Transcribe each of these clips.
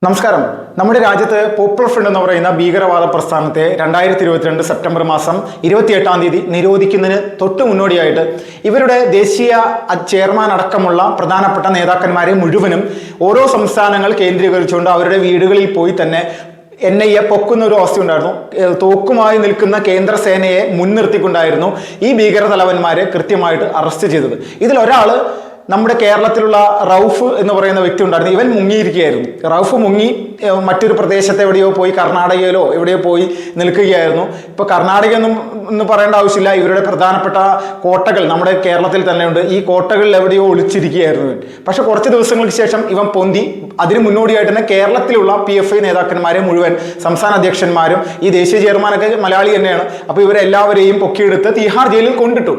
നമസ്കാരം. നമ്മുടെ രാജ്യത്ത് പോപ്പുലർ ഫ്രണ്ട് എന്ന് പറയുന്ന ഭീകരവാദ പ്രസ്ഥാനത്തെ 2022 സെപ്റ്റംബർ മാസം 28-ാം തീയതി നിരോധിക്കുന്നതിന് തൊട്ടു മുന്നോടിയായിട്ട് ഇവരുടെ ദേശീയ ചെയർമാൻ അടക്കമുള്ള പ്രധാനപ്പെട്ട നേതാക്കന്മാരെ മുഴുവനും ഓരോ സംസ്ഥാനങ്ങൾ കേന്ദ്രീകരിച്ചുകൊണ്ട് അവരുടെ വീടുകളിൽ പോയി തന്നെ NIA പൊക്കുന്ന ഒരു അവസ്ഥയുണ്ടായിരുന്നു. തോക്കുമായി നിൽക്കുന്ന കേന്ദ്ര സേനയെ മുൻനിർത്തിക്കൊണ്ടായിരുന്നു ഈ ഭീകര തലവന്മാരെ കൃത്യമായിട്ട് അറസ്റ്റ് ചെയ്തത്. ഇതിലൊരാൾ നമ്മുടെ കേരളത്തിലുള്ള റൌഫ് എന്ന് പറയുന്ന വ്യക്തി ഉണ്ടായിരുന്നു. ഇവൻ മുങ്ങിയിരിക്കുകയായിരുന്നു. റൌഫ് മുങ്ങി മറ്റൊരു പ്രദേശത്ത് എവിടെയോ പോയി, കർണാടകയിലോ എവിടെയോ പോയി നിൽക്കുകയായിരുന്നു. ഇപ്പോൾ കർണാടക എന്ന് പറയേണ്ട ആവശ്യമില്ല. ഇവരുടെ പ്രധാനപ്പെട്ട കോട്ടകൾ നമ്മുടെ കേരളത്തിൽ തന്നെയുണ്ട്. ഈ കോട്ടകളിൽ എവിടെയോ ഒളിച്ചിരിക്കുകയായിരുന്നു ഇവൻ. പക്ഷെ കുറച്ച് ദിവസങ്ങൾക്ക് ശേഷം ഇവൻ പൊന്തി. അതിന് മുന്നോടിയായിട്ട് തന്നെ കേരളത്തിലുള്ള PFI നേതാക്കന്മാരെ മുഴുവൻ, സംസ്ഥാന അധ്യക്ഷന്മാരും ഈ ദേശീയ ചെയർമാനൊക്കെ മലയാളി തന്നെയാണ്. അപ്പോൾ ഇവരെല്ലാവരെയും പൊക്കിയെടുത്ത് തീഹാർ ജയിലിൽ കൊണ്ടിട്ടു.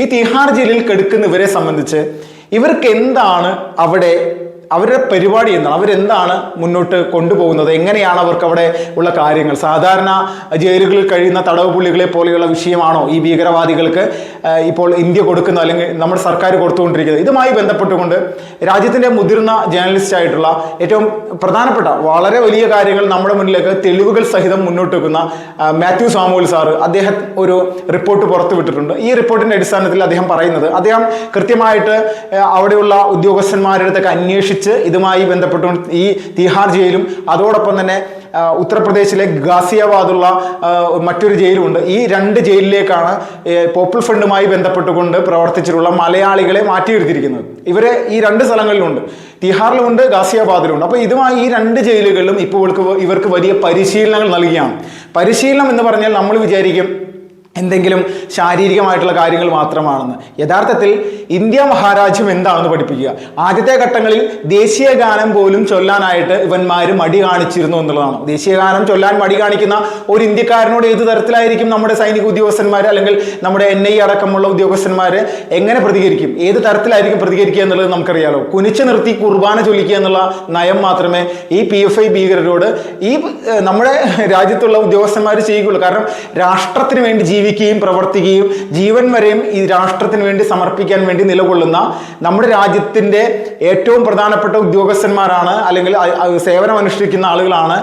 ഈ തീഹാർ ജയിലിൽ കെടുക്കുന്നവരെ സംബന്ധിച്ച് ഇവർക്ക് എന്താണ് അവിടെ, അവരുടെ പരിപാടി എന്താണ്, അവരെന്താണ് മുന്നോട്ട് കൊണ്ടുപോകുന്നത്, എങ്ങനെയാണ് അവർക്ക് അവിടെ ഉള്ള കാര്യങ്ങൾ? സാധാരണ ജയിലുകളിൽ കഴിയുന്ന തടവ് പുള്ളികളെ പോലെയുള്ള വിഷയമാണോ ഈ ഭീകരവാദികൾക്ക് ഇപ്പോൾ ഇന്ത്യ കൊടുക്കുന്നത്, അല്ലെങ്കിൽ നമ്മുടെ സർക്കാർ കൊടുത്തുകൊണ്ടിരിക്കുന്നത്? ഇതുമായി ബന്ധപ്പെട്ടുകൊണ്ട് രാജ്യത്തിൻ്റെ മുതിർന്ന ജേർണലിസ്റ്റ് ആയിട്ടുള്ള ഏറ്റവും പ്രധാനപ്പെട്ട വളരെ വലിയ കാര്യങ്ങൾ നമ്മുടെ മുന്നിലേക്ക് തെളിവുകൾ സഹിതം മുന്നോട്ട് വെക്കുന്ന മാത്യു സാമുവൽ സാറ് അദ്ദേഹം ഒരു റിപ്പോർട്ട് പുറത്തുവിട്ടിട്ടുണ്ട്. ഈ റിപ്പോർട്ടിൻ്റെ അടിസ്ഥാനത്തിൽ അദ്ദേഹം പറയുന്നത്, അദ്ദേഹം കൃത്യമായിട്ട് അവിടെയുള്ള ഉദ്യോഗസ്ഥന്മാരുടെ അടുത്തൊക്കെ അന്വേഷിച്ച് ഇതുമായി ബന്ധപ്പെട്ടുകൊണ്ട് ഈ തീഹാർ ജയിലും അതോടൊപ്പം തന്നെ ഉത്തർപ്രദേശിലെ ഗാസിയാബാദുള്ള മറ്റൊരു ജയിലുമുണ്ട്. ഈ രണ്ട് ജയിലിലേക്കാണ് പോപ്പുലർ ഫ്രണ്ടുമായി ബന്ധപ്പെട്ടുകൊണ്ട് പ്രവർത്തിച്ചിട്ടുള്ള മലയാളികളെ മാറ്റിയെടുത്തിരിക്കുന്നത്. ഇവരെ ഈ രണ്ട് സ്ഥലങ്ങളിലുണ്ട്, തീഹാറിലുമുണ്ട്, ഗാസിയാബാദിലുമുണ്ട്. അപ്പോൾ ഇതുമായി ഈ രണ്ട് ജയിലുകളിലും ഇപ്പോൾ ഇവർക്ക് വലിയ പരിശീലനങ്ങൾ നൽകുകയാണ്. പരിശീലനം എന്ന് പറഞ്ഞാൽ നമ്മൾ വിചാരിക്കും എന്തെങ്കിലും ശാരീരികമായിട്ടുള്ള കാര്യങ്ങൾ മാത്രമാണെന്ന്. യഥാർത്ഥത്തിൽ ഇന്ത്യ മഹാരാജ്യം എന്താണെന്ന് പഠിപ്പിക്കുക. ആദ്യത്തെ ഘട്ടങ്ങളിൽ ദേശീയ ഗാനം പോലും ചൊല്ലാനായിട്ട് ഇവന്മാർ മടി കാണിച്ചിരുന്നു എന്നുള്ളതാണ്. ദേശീയ ഗാനം ചൊല്ലാൻ മടി കാണിക്കുന്ന ഒരു ഇന്ത്യക്കാരനോട് ഏത് തരത്തിലായിരിക്കും നമ്മുടെ സൈനിക ഉദ്യോഗസ്ഥന്മാർ അല്ലെങ്കിൽ നമ്മുടെ NIA അടക്കമുള്ള ഉദ്യോഗസ്ഥന്മാർ എങ്ങനെ പ്രതികരിക്കും, ഏത് തരത്തിലായിരിക്കും പ്രതികരിക്കുക എന്നുള്ളത് നമുക്കറിയാലോ. കുനിച്ചു നിർത്തി കുർബാന ചൊല്ലിക്കുക എന്നുള്ള നയം മാത്രമേ ഈ PFI ഭീകരരോട് ഈ നമ്മുടെ രാജ്യത്തുള്ള ഉദ്യോഗസ്ഥന്മാർ ചെയ്യുകയുള്ളൂ. കാരണം രാഷ്ട്രത്തിന് വേണ്ടി ജീവിക്കുകയും പ്രവർത്തിക്കുകയും ജീവൻ വരെയും ഈ രാഷ്ട്രത്തിന് വേണ്ടി സമർപ്പിക്കാൻ വേണ്ടി നിലകൊള്ളുന്ന നമ്മുടെ രാജ്യത്തിൻ്റെ ഏറ്റവും പ്രധാനപ്പെട്ട ഉദ്യോഗസ്ഥന്മാരാണ്, അല്ലെങ്കിൽ സേവനം അനുഷ്ഠിക്കുന്ന ആളുകളാണ്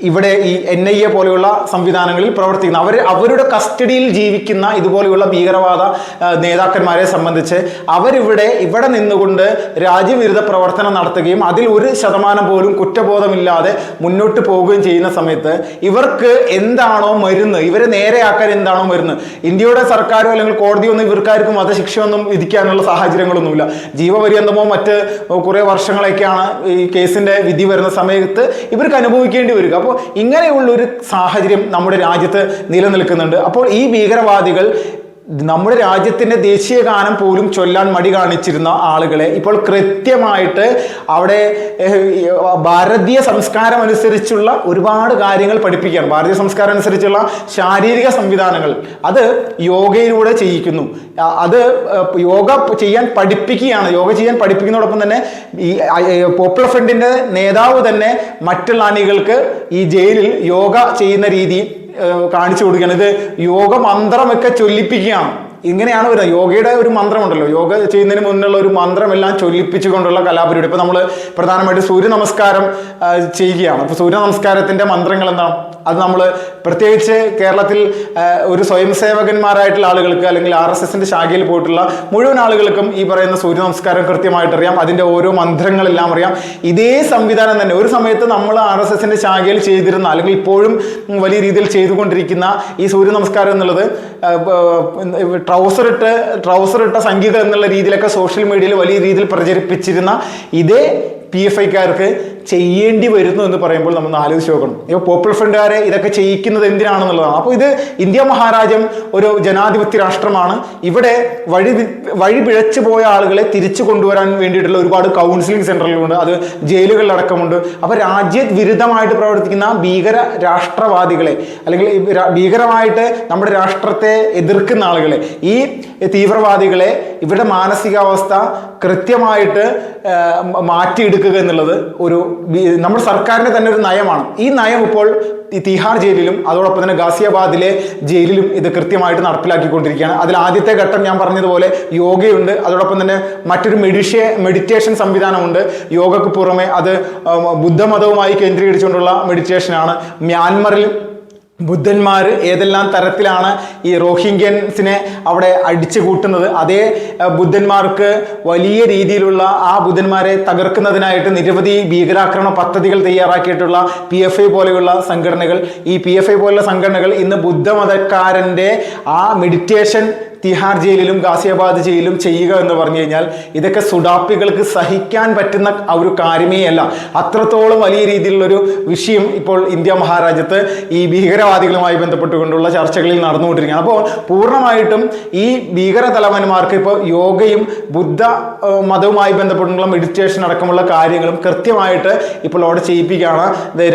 ഇവിടെ ഈ NIA പോലെയുള്ള സംവിധാനങ്ങളിൽ പ്രവർത്തിക്കുന്ന. അവരുടെ കസ്റ്റഡിയിൽ ജീവിക്കുന്ന ഇതുപോലെയുള്ള ഭീകരവാദ നേതാക്കന്മാരെ സംബന്ധിച്ച് ഇവിടെ നിന്നുകൊണ്ട് രാജ്യവിരുദ്ധ പ്രവർത്തനം നടത്തുകയും അതിൽ 1% പോലും കുറ്റബോധമില്ലാതെ മുന്നോട്ട് പോവുകയും ചെയ്യുന്ന സമയത്ത് ഇവർക്ക് എന്താണോ മരുന്ന്, ഇവരെ നേരെയാക്കാൻ എന്താണോ മരുന്ന്, ഇന്ത്യയുടെ സർക്കാരോ അല്ലെങ്കിൽ കോടതിയോ ഒന്നും ഇവർക്കാർക്കും വധശിക്ഷയൊന്നും വിധിക്കാനുള്ള സാഹചര്യങ്ങളൊന്നുമില്ല. ജീവപര്യന്തമോ മറ്റ് കുറേ വർഷങ്ങളൊക്കെയാണ് ഈ കേസിൻ്റെ വിധി വരുന്ന സമയത്ത് ഇവർക്ക് അനുഭവിക്കേണ്ടി വരിക. അപ്പോൾ ഇങ്ങനെയുള്ളൊരു സാഹചര്യം നമ്മുടെ രാജ്യത്ത് നിലനിൽക്കുന്നുണ്ട്. അപ്പോൾ ഈ ഭീകരവാദികൾ നമ്മുടെ രാജ്യത്തിൻ്റെ ദേശീയ ഗാനം പോലും ചൊല്ലാൻ മടി കാണിച്ചിരുന്ന ആളുകളെ ഇപ്പോൾ കൃത്യമായിട്ട് അവിടെ ഭാരതീയ സംസ്കാരം അനുസരിച്ചുള്ള ഒരുപാട് കാര്യങ്ങൾ പഠിപ്പിക്കുകയാണ്. ഭാരതീയ സംസ്കാരം അനുസരിച്ചുള്ള ശാരീരിക സംവിധാനങ്ങൾ അത് യോഗയിലൂടെ ചെയ്യിക്കുന്നു. അത് യോഗ ചെയ്യാൻ പഠിപ്പിക്കുകയാണ്. യോഗ ചെയ്യാൻ പഠിപ്പിക്കുന്നതോടൊപ്പം തന്നെ ഈ പോപ്പുലർ ഫ്രണ്ടിൻ്റെ നേതാവ് തന്നെ മറ്റുള്ള അണികൾക്ക് ഈ ജയിലിൽ യോഗ ചെയ്യുന്ന രീതി കാണിച്ചു കൊടുക്കുകയാണ്. ഇത് യോഗ മന്ത്രമൊക്കെ ചൊല്ലിപ്പിക്കുകയാണ്. ഇങ്ങനെയാണ് വരുന്നത്. യോഗയുടെ ഒരു മന്ത്രമുണ്ടല്ലോ, യോഗ ചെയ്യുന്നതിന് മുന്നുള്ള ഒരു മന്ത്രമെല്ലാം ചൊല്ലിപ്പിച്ചുകൊണ്ടുള്ള കലാപരിപാടി. ഇപ്പോൾ നമ്മൾ പ്രധാനമായിട്ട് സൂര്യ നമസ്കാരം ചെയ്യുകയാണ്. അപ്പോൾ സൂര്യ നമസ്കാരത്തിൻ്റെ മന്ത്രങ്ങൾ എന്താണ്? അത് നമ്മൾ പ്രത്യേകിച്ച് കേരളത്തിൽ ഒരു സ്വയം സേവകന്മാരായിട്ടുള്ള ആളുകൾക്ക് അല്ലെങ്കിൽ RSSൻ്റെ ശാഖയിൽ പോയിട്ടുള്ള മുഴുവൻ ആളുകൾക്കും ഈ പറയുന്ന സൂര്യ നമസ്കാരം കൃത്യമായിട്ട് അറിയാം. അതിൻ്റെ ഓരോ മന്ത്രങ്ങളെല്ലാം അറിയാം. ഇതേ സംവിധാനം തന്നെ ഒരു സമയത്ത് നമ്മൾ RSSൻ്റെ ശാഖയിൽ ചെയ്തിരുന്ന അല്ലെങ്കിൽ ഇപ്പോഴും വലിയ രീതിയിൽ ചെയ്തുകൊണ്ടിരിക്കുന്ന ഈ സൂര്യ നമസ്കാരം എന്നുള്ളത് ട്രൗസർ ഇട്ട സംഗീതം എന്നുള്ള രീതിയിലൊക്കെ സോഷ്യൽ മീഡിയയിൽ വലിയ രീതിയിൽ പ്രചരിപ്പിച്ചിരുന്ന ഇതേ PFIക്കാർക്ക് ചെയ്യേണ്ടി വരുന്നു എന്ന് പറയുമ്പോൾ നമ്മൾ ആലോചിച്ച് നോക്കണം. ഇപ്പോൾ പോപ്പുലർ ഫ്രണ്ടുകാരെ ഇതൊക്കെ ചെയ്യിക്കുന്നത് എന്തിനാണെന്നുള്ളതാണ്. അപ്പോൾ ഇത് ഇന്ത്യ മഹാരാജ്യം ഒരു ജനാധിപത്യ രാഷ്ട്രമാണ്. ഇവിടെ വഴി പിഴച്ചു പോയ ആളുകളെ തിരിച്ചു കൊണ്ടുവരാൻ വേണ്ടിയിട്ടുള്ള ഒരുപാട് കൗൺസിലിംഗ് സെൻ്ററുകളുണ്ട്, അത് ജയിലുകളിലടക്കമുണ്ട്. അപ്പോൾ രാജ്യവിരുദ്ധമായിട്ട് പ്രവർത്തിക്കുന്ന ഭീകര രാഷ്ട്രവാദികളെ അല്ലെങ്കിൽ ഭീകരമായിട്ട് നമ്മുടെ രാഷ്ട്രത്തെ എതിർക്കുന്ന ആളുകളെ, ഈ തീവ്രവാദികളെ ഇവരുടെ മാനസികാവസ്ഥ കൃത്യമായിട്ട് മാറ്റിയെടുക്കുക എന്നുള്ളത് ഒരു നമ്മുടെ സർക്കാരിൻ്റെ തന്നെ ഒരു നയമാണ്. ഈ നയം ഇപ്പോൾ ഈ തിഹാർ ജയിലിലും അതോടൊപ്പം തന്നെ ഗാസിയാബാദിലെ ജയിലിലും ഇത് കൃത്യമായിട്ട് നടപ്പിലാക്കിക്കൊണ്ടിരിക്കുകയാണ്. അതിൽ ആദ്യത്തെ ഘട്ടം ഞാൻ പറഞ്ഞതുപോലെ യോഗയുണ്ട്, അതോടൊപ്പം തന്നെ മറ്റൊരു മെഡിറ്റേഷൻ സംവിധാനമുണ്ട്. യോഗയ്ക്ക് പുറമെ അത് ബുദ്ധമതവുമായി കേന്ദ്രീകരിച്ചുകൊണ്ടുള്ള മെഡിറ്റേഷനാണ്. മ്യാൻമറിൽ ബുദ്ധന്മാർ ഏതെല്ലാം തരത്തിലാണ് ഈ റോഹിംഗ്യൻസിനെ അവിടെ അടിച്ചു കൂട്ടുന്നത്, അതേ ബുദ്ധന്മാർക്ക് വലിയ രീതിയിലുള്ള ആ ബുദ്ധന്മാരെ തകർക്കുന്നതിനായിട്ട് നിരവധി ഭീകരാക്രമണ പദ്ധതികൾ തയ്യാറാക്കിയിട്ടുള്ള PFI പോലെയുള്ള സംഘടനകൾ, ഈ PFI പോലുള്ള സംഘടനകൾ ഇന്ന് ബുദ്ധമതക്കാരൻ്റെ ആ മെഡിറ്റേഷൻ തിഹാർ ജയിലിലും ഗാസിയാബാദ് ജയിലിലും ചെയ്യുക എന്ന് പറഞ്ഞു കഴിഞ്ഞാൽ ഇതൊക്കെ സുഡാപ്പികൾക്ക് സഹിക്കാൻ പറ്റുന്ന ഒരു കാര്യമേ അല്ല. അത്രത്തോളം വലിയ രീതിയിലുള്ളൊരു വിഷയം ഇപ്പോൾ ഇന്ത്യ മഹാരാജ്യത്ത് ഈ ഭീകരവാദികളുമായി ബന്ധപ്പെട്ടുകൊണ്ടുള്ള ചർച്ചകളിൽ നടന്നുകൊണ്ടിരിക്കുകയാണ്. അപ്പോൾ പൂർണ്ണമായിട്ടും ഈ ഭീകര തലവന്മാർക്ക് ഇപ്പോൾ യോഗയും ബുദ്ധ മതവുമായി ബന്ധപ്പെട്ടുള്ള മെഡിറ്റേഷൻ അടക്കമുള്ള കാര്യങ്ങളും കൃത്യമായിട്ട് ഇപ്പോൾ അവിടെ ചെയ്യിപ്പിക്കുകയാണ്.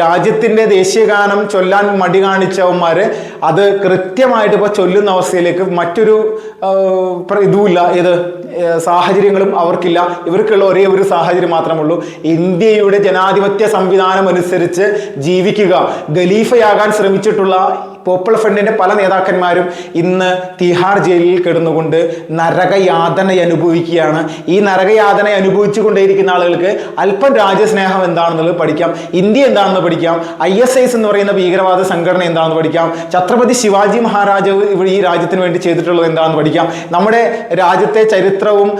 രാജ്യത്തിൻ്റെ ദേശീയഗാനം ചൊല്ലാൻ മടി കാണിച്ചവന്മാർ അത് കൃത്യമായിട്ട് ഇപ്പോൾ ചൊല്ലുന്ന അവസ്ഥയിലേക്ക് മറ്റൊരു ഇതുമില്ല, ഏത് സാഹചര്യങ്ങളും അവർക്കില്ല. ഇവർക്കുള്ള ഒരേ ഒരു സാഹചര്യം മാത്രമുള്ളൂ, ഇന്ത്യയുടെ ജനാധിപത്യ സംവിധാനം അനുസരിച്ച് ജീവിക്കുക. ഖലീഫയാകാൻ ശ്രമിച്ചിട്ടുള്ള പോപ്പുലർ ഫ്രണ്ടിന്റെ പല നേതാക്കന്മാരും ഇന്ന് തിഹാർ ജയിലിൽ കിടന്നുകൊണ്ട് നരകയാതന അനുഭവിക്കുകയാണ്. ഈ നരകയാതന അനുഭവിച്ചു കൊണ്ടേയിരിക്കുന്ന ആളുകൾക്ക് അല്പം രാജ്യസ്നേഹം എന്താണെന്നുള്ളത് പഠിക്കാം, ഇന്ത്യ എന്താണെന്ന് പഠിക്കാം, ISIS എന്ന് പറയുന്ന ഭീകരവാദ സംഘടന എന്താണെന്ന് പഠിക്കാം, ഛത്രപതി ശിവാജി മഹാരാജാവ് ഇവിടെ ഈ രാജ്യത്തിന് വേണ്ടി ചെയ്തിട്ടുള്ളത് എന്താണെന്ന് പഠിക്കാം. നമ്മുടെ രാജ്യത്തെ ചരിത്രവും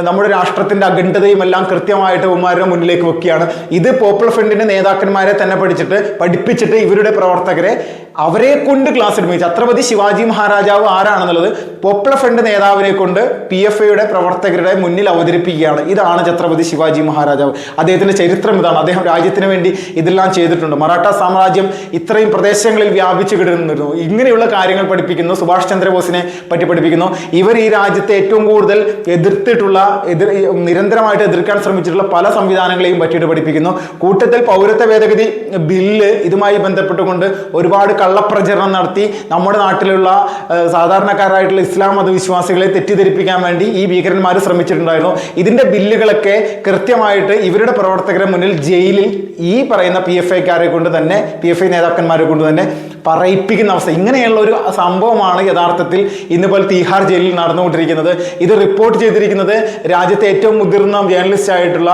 നമ്മുടെ രാഷ്ട്രത്തിന്റെ അഖണ്ഡതയും എല്ലാം കൃത്യമായിട്ട് ഉമ്മാരുടെ മുന്നിലേക്ക് വെക്കുകയാണ്. ഇത് പോപ്പുലർ ഫ്രണ്ടിന്റെ നേതാക്കന്മാരെ തന്നെ പഠിപ്പിച്ചിട്ട് ഇവരുടെ പ്രവർത്തകരെ അവരെ കൊണ്ട് ക്ലാസ് എടുപ്പിക്കും. ഛത്രപതി ശിവാജി മഹാരാജാവ് ആരാണെന്നുള്ളത് പോപ്പുലർ ഫ്രണ്ട് നേതാവിനെ കൊണ്ട് PFIയുടെ പ്രവർത്തകരുടെ മുന്നിൽ അവതരിപ്പിക്കുകയാണ്. ഇതാണ് ഛത്രപതി ശിവാജി മഹാരാജാവ്. അദ്ദേഹത്തിന്റെ ചരിത്രം ഇതാണ്. അദ്ദേഹം രാജ്യത്തിന് വേണ്ടി ഇതെല്ലാം ചെയ്തിട്ടുണ്ട്. മറാഠ സാമ്രാജ്യം ഇത്രയും പ്രദേശങ്ങളിൽ വ്യാപിച്ചു കിടന്നിരുന്നു. ഇങ്ങനെയുള്ള കാര്യങ്ങൾ പഠിപ്പിക്കുന്നു. സുഭാഷ് ചന്ദ്രബോസിനെ പറ്റി പഠിപ്പിക്കുന്നു. ഇവർ ഈ രാജ്യത്തെ ഏറ്റവും കൂടുതൽ നിരന്തരമായിട്ട് എതിർക്കാൻ ശ്രമിച്ചിട്ടുള്ള പല സംവിധാനങ്ങളെയും പറ്റിയിട്ട് പഠിപ്പിക്കുന്നു. കൂട്ടത്തിൽ പൗരത്വ ഭേദഗതി ബില്ല് ഇതുമായി ബന്ധപ്പെട്ടുകൊണ്ട് ഒരുപാട് കള്ളപ്രചരണം നടത്തി നമ്മുടെ നാട്ടിലുള്ള സാധാരണക്കാരായിട്ടുള്ള ഇസ്ലാം മതവിശ്വാസികളെ തെറ്റിദ്ധരിപ്പിക്കാൻ വേണ്ടി ഈ ഭീകരന്മാർ ശ്രമിച്ചിട്ടുണ്ടായിരുന്നു. ഇതിന്റെ ബില്ലുകളൊക്കെ കൃത്യമായിട്ട് ഇവരുടെ പ്രവർത്തകരെ മുന്നിൽ ജയിലിൽ ഈ പറയുന്ന PFIക്കാരെ കൊണ്ട് തന്നെ, PFI നേതാക്കന്മാരെ കൊണ്ട് തന്നെ പറയിപ്പിക്കുന്ന അവസ്ഥ. ഇങ്ങനെയുള്ള ഒരു സംഭവമാണ് യഥാർത്ഥത്തിൽ ഇന്നിപ്പോൾ തിഹാർ ജയിലിൽ നടന്നുകൊണ്ടിരിക്കുന്നത്. ഇത് റിപ്പോർട്ട് ചെയ്തിരിക്കുന്നത് രാജ്യത്തെ ഏറ്റവും മുതിർന്ന ജേർണലിസ്റ്റ് ആയിട്ടുള്ള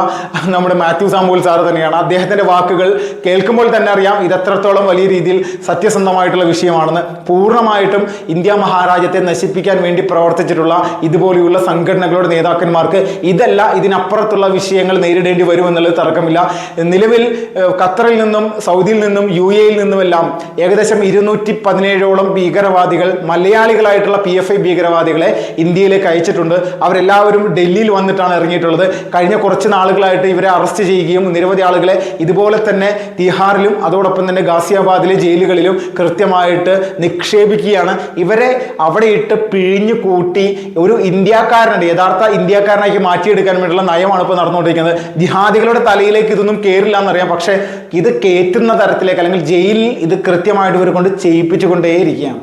നമ്മുടെ മാത്യു സാമുവൽ സാറ് തന്നെയാണ്. അദ്ദേഹത്തിന്റെ വാക്കുകൾ കേൾക്കുമ്പോൾ തന്നെ അറിയാം ഇത് എത്രത്തോളം വലിയ രീതിയിൽ സത്യസന്ധമായിട്ടുള്ള വിഷയമാണെന്ന്. പൂർണ്ണമായിട്ടും ഇന്ത്യ മഹാരാജ്യത്തെ നശിപ്പിക്കാൻ വേണ്ടി പ്രവർത്തിച്ചിട്ടുള്ള ഇതുപോലെയുള്ള സംഘടനകളുടെ നേതാക്കന്മാർക്ക് ഇതല്ല ഇതിനപ്പുറത്തുള്ള വിഷയങ്ങൾ നേരിടേണ്ടി വരുമെന്നുള്ളത് തർക്കമില്ല. നിലവിൽ ഖത്തറിൽ നിന്നും സൗദിയിൽ നിന്നും UAEയിൽ നിന്നുമെല്ലാം ഏകദേശം 217ഓളം ഭീകരവാദികൾ, മലയാളികളായിട്ടുള്ള PFI ഭീകരവാദികളെ ഇന്ത്യയിലേക്ക് അയച്ചിട്ടുണ്ട്. അവരെല്ലാവരും ഡൽഹിയിൽ വന്നിട്ടാണ് ഇറങ്ങിയിട്ടുള്ളത്. കഴിഞ്ഞ കുറച്ച് നാളുകളായിട്ട് ഇവരെ അറസ്റ്റ് ചെയ്യുകയും നിരവധി ആളുകളെ ഇതുപോലെ തന്നെ തിഹാറിലും അതോടൊപ്പം തന്നെ ഗാസിയാബാദിലെ ജയിലുകളിലും കൃത്യമായിട്ട് നിക്ഷേപിക്കുകയാണ്. ഇവരെ അവിടെ ഇട്ട് പിഴിഞ്ഞു കൂട്ടി ഒരു ഇന്ത്യക്കാരനുണ്ട്, യഥാർത്ഥ ഇന്ത്യക്കാരനാക്കി മാറ്റിയെടുക്കാൻ വേണ്ടിയുള്ള നയമാണ് ഇപ്പോൾ നടന്നുകൊണ്ടിരിക്കുന്നത്. ജിഹാദികളുടെ തലയിലേക്ക് ഇതൊന്നും കയറില്ല എന്നറിയാം, പക്ഷേ ഇത് കയറ്റുന്ന തരത്തിലേക്ക് അല്ലെങ്കിൽ ജയിലിൽ ഇത് കൃത്യമായിട്ട് ഇവർ കൊണ്ട് ചെയ്യിപ്പിച്ചുകൊണ്ടേയിരിക്കുകയാണ്.